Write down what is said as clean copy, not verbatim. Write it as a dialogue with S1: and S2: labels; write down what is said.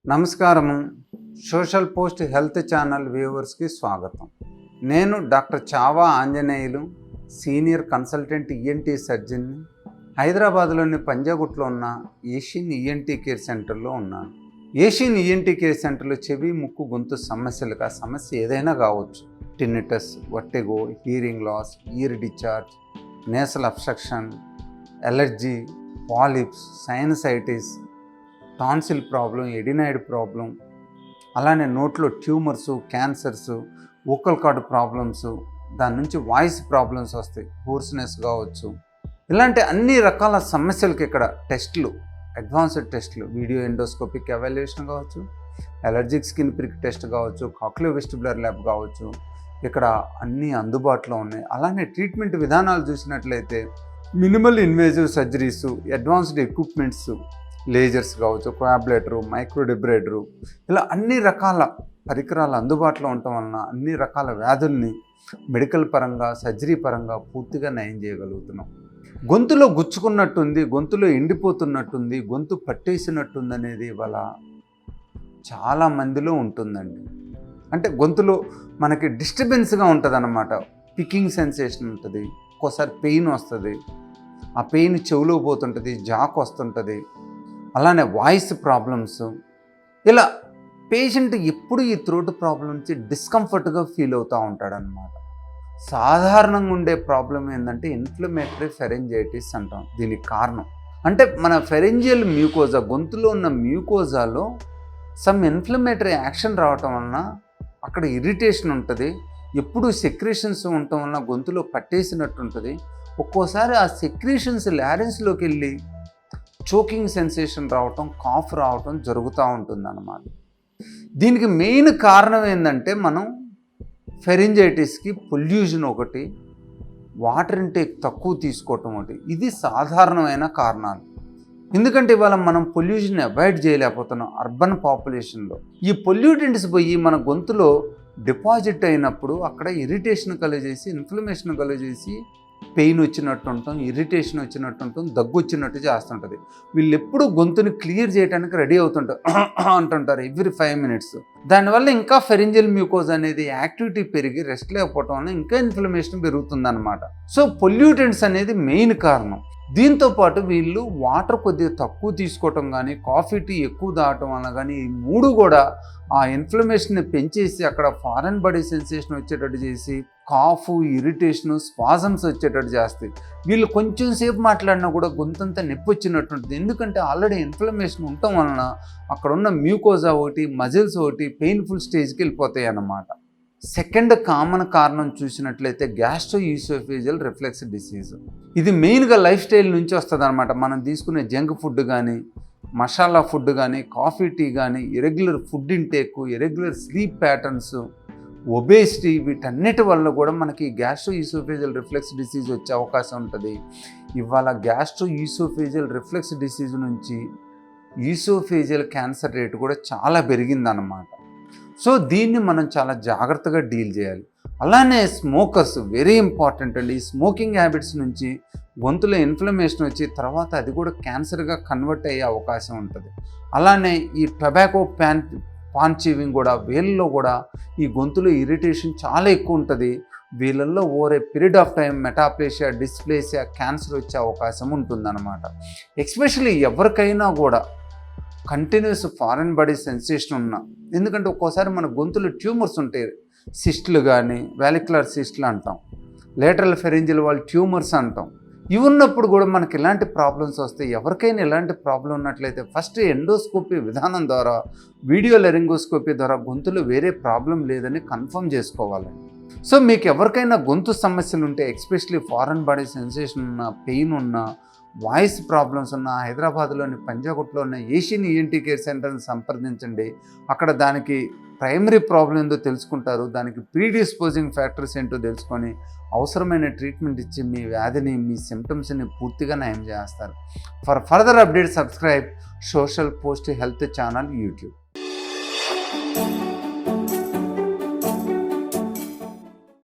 S1: నమస్కారము. Social post health channel వ్యూవర్స్కి స్వాగతం. నేను doctor Chhaava Anjaneyulu, senior consultant ENT సర్జన్ని. హైదరాబాద్లోని పంజాగుట్లో ఉన్న ఏషియన్ ఈఎన్టీ కేర్ సెంటర్లో ఉన్నాను. ఏషియన్ ఈఎన్టీ కేర్ సెంటర్లో చెవి, ముక్కు, గొంతు సమస్యలకు ఆ సమస్య ఏదైనా కావచ్చు. Tinnitus, vertigo, hearing loss, ear discharge, nasal obstruction, allergy, polyps, sinusitis, tonsil problem, adenoid problem, అలానే నోట్లో tumours, cancers, vocal cord problems, దాని నుంచి వాయిస్ ప్రాబ్లమ్స్ వస్తాయి, హోర్స్నెస్ కావచ్చు. ఇలాంటి అన్ని రకాల సమస్యలకి ఇక్కడ టెస్టులు, అడ్వాన్స్డ్ టెస్టులు, వీడియో ఎండోస్కోపిక్ ఎవాల్యుయేషన్ కావచ్చు, అలర్జిక్ స్కిన్ ప్రిక్ టెస్ట్ కావచ్చు, కాక్లియో వెస్టిబులర్ ల్యాబ్ కావచ్చు, ఇక్కడ అన్నీ అందుబాటులో ఉన్నాయి. అలానే ట్రీట్మెంట్ విధానాలు చూసినట్లయితే minimal invasive surgeries, advanced equipments, lasers కావచ్చు, కోయాబ్లేటరు, మైక్రోడిబ్రేటరు, ఇలా అన్ని రకాల పరికరాలు అందుబాటులో ఉండటం వలన అన్ని రకాల వ్యాధుల్ని మెడికల్ పరంగా, సర్జరీ పరంగా పూర్తిగా నయం చేయగలుగుతున్నాం. గొంతులో గుచ్చుకున్నట్టుంది, గొంతులో ఎండిపోతున్నట్టుంది, గొంతు పట్టేసినట్టుంది అనేది ఇవాళ చాలా మందిలో ఉంటుందండి. అంటే గొంతులో మనకి డిస్టర్బెన్స్గా ఉంటుంది అన్నమాట. పికింగ్ సెన్సేషన్ ఉంటుంది, ఒక్కోసారి పెయిన్ వస్తుంది, ఆ పెయిన్ చెవులో పోతుంటుంది, జాక్ వస్తుంటుంది, అలానే వాయిస్ ప్రాబ్లమ్స్. ఇలా పేషెంట్ ఎప్పుడు ఈ థ్రోట్ ప్రాబ్లం నుంచి డిస్కంఫర్ట్గా ఫీల్ అవుతూ ఉంటాడనమాట. సాధారణంగా ఉండే ప్రాబ్లం ఏంటంటే ఇన్ఫ్లమేటరీ ఫెరెంజైటిస్ అంటాం. దీనికి కారణం అంటే మన ఫెరెంజియల్ మ్యూకోజా, గొంతులో ఉన్న మ్యూకోజాలో సమ్ ఇన్ఫ్లమేటరీ యాక్షన్ రావటం వలన అక్కడ ఇరిటేషన్ ఉంటుంది, ఎప్పుడు సెక్రీషన్స్ ఉండటం వలన గొంతులో పట్టేసినట్టు ఉంటుంది. ఒక్కోసారి ఆ సెక్రీషన్స్ లారెన్స్లోకి వెళ్ళి చోకింగ్ సెన్సేషన్ రావటం, కాఫ్ రావటం జరుగుతూ ఉంటుందన్నమాట. దీనికి మెయిన్ కారణం ఏంటంటే మనం ఫెరింజైటిస్కి పొల్యూషన్ ఒకటి, వాటర్ ఇంటేక్ తక్కువ తీసుకోవటం ఒకటి, ఇది సాధారణమైన కారణాలు. ఎందుకంటే ఇవాళ మనం పొల్యూషన్ అవాయిడ్ చేయలేకపోతున్నాం అర్బన్ పాపులేషన్లో. ఈ పొల్యూటెంట్స్ పోయి మన గొంతులో డిపాజిట్ అయినప్పుడు అక్కడ ఇరిటేషన్ కలుగజేసి, ఇన్ఫ్లమేషన్ కలుగజేసి, పెయిన్ వచ్చినట్టు ఉంటాం, ఇరిటేషన్ వచ్చినట్టు ఉంటాం, దగ్గు వచ్చినట్టు చేస్తుంటుంది. వీళ్ళు ఎప్పుడు గొంతుని క్లియర్ చేయడానికి రెడీ అవుతుంటారు, అంటుంటారు ఎవ్రీ 5 minutes. దానివల్ల ఇంకా ఫెరింజియల్ మ్యూకోజ్ అనేది యాక్టివిటీ పెరిగి రెస్ట్ లేకపోవటం వల్ల ఇంకా ఇన్ఫ్లమేషన్ పెరుగుతుందన్నమాట. సో పొల్యూటెంట్స్ అనేది మెయిన్ కారణం. దీంతోపాటు వీళ్ళు వాటర్ కొద్దిగా తక్కువ తీసుకోవటం కానీ, కాఫీ టీ ఎక్కువ తాగటం వల్ల కానీ, ఈ మూడు కూడా ఆ ఇన్ఫ్లమేషన్ని పెంచేసి అక్కడ ఫారెన్ బాడీ సెన్సేషన్ వచ్చేటట్టు చేసి కాఫ్, ఇరిటేషను, స్పాజమ్స్ వచ్చేటట్టు చేస్తాయి. వీళ్ళు కొంచెం సేపు మాట్లాడినా కూడా గొంతంతా నొప్పి వచ్చినట్టు ఉంటుంది. ఎందుకంటే ఆల్రెడీ ఇన్ఫ్లమేషన్ ఉండటం వలన అక్కడ ఉన్న మ్యూకోజా ఒకటి, మజిల్స్ ఒకటి పెయిన్ఫుల్ స్టేజ్కి వెళ్ళిపోతాయి అన్నమాట. సెకండ్ కామన్ కారణం చూసినట్లయితే గ్యాస్ట్రోఈసోఫేజియల్ రిఫ్లెక్స్ డిసీజ్. ఇది మెయిన్గా లైఫ్ స్టైల్ నుంచి వస్తుంది అనమాట. మనం తీసుకునే జంక్ ఫుడ్ కానీ, మసాలా ఫుడ్ కానీ, కాఫీ టీ కానీ, irregular food intake, irregular sleep patterns, obesity, వీటన్నిటి వల్ల కూడా మనకి గ్యాస్ట్రోఈసోఫేజియల్ రిఫ్లెక్స్ డిసీజ్ వచ్చే అవకాశం ఉంటుంది. ఇవాళ గ్యాస్ట్రోఈసోఫేజియల్ రిఫ్లెక్స్ డిసీజ్ నుంచి ఈసోఫేజియల్ క్యాన్సర్ రేటు కూడా చాలా పెరిగిందన్నమాట. సో దీన్ని మనం చాలా జాగ్రత్తగా డీల్ చేయాలి. అలానే స్మోకర్స్ వెరీ ఇంపార్టెంట్ అండి. ఈ స్మోకింగ్ హ్యాబిట్స్ నుంచి గొంతులో ఇన్ఫ్లమేషన్ వచ్చి తర్వాత అది కూడా క్యాన్సర్గా కన్వర్ట్ అయ్యే అవకాశం ఉంటుంది. అలానే ఈ టొబాకో పాన్ చీవింగ్ కూడా, వీళ్ళలో కూడా ఈ గొంతులో ఇరిటేషన్ చాలా ఎక్కువ ఉంటుంది. వీళ్ళల్లో over a period of time metaplasia, dysplasia, cancer వచ్చే అవకాశం ఉంటుందన్నమాట. ఎస్పెషల్లీ ఎవరికైనా కూడా కంటిన్యూస్ ఫారెన్ బాడీ సెన్సేషన్ ఉన్నా, ఎందుకంటే ఒక్కోసారి మన గొంతులో ట్యూమర్స్ ఉంటాయి, సిస్టులు కానీ, వాలిక్యులర్ సిస్టులు అంటాం, లేటరల్ ఫెరింజియల్ వాల్ ట్యూమర్స్ అంటాం. ఇవి ఉన్నప్పుడు కూడా మనకి ఇలాంటి ప్రాబ్లమ్స్ వస్తాయి. ఎవరికైనా ఇలాంటి ప్రాబ్లం ఉన్నట్లయితే ఫస్ట్ ఎండోస్కోపీ విధానం ద్వారా, వీడియో లెరింగోస్కోపీ ద్వారా గొంతులో వేరే ప్రాబ్లం లేదని కన్ఫర్మ్ చేసుకోవాలండి. సో మీకు ఎవరికైనా గొంతు సమస్యలు ఉంటే, ఎస్పెషలీ ఫారెన్ బాడీ సెన్సేషన్ ఉన్న, పెయిన్ ఉన్న, వాయిస్ ప్రాబ్లమ్స్ ఉన్న, హైదరాబాద్లోని పంజాగుట్లో ఉన్న ఏషియన్ ఈఎన్టీ కేర్ సెంటర్ని సంప్రదించండి. అక్కడ దానికి ప్రైమరీ ప్రాబ్లం ఏందో తెలుసుకుంటారు, దానికి ప్రీడిస్పోజింగ్ ఫ్యాక్టర్స్ ఏంటో తెలుసుకొని అవసరమైన ట్రీట్మెంట్ ఇచ్చి మీ వ్యాధిని, మీ సిమ్టమ్స్ని పూర్తిగా నయం చేస్తారు. For further update subscribe social post health channel YouTube.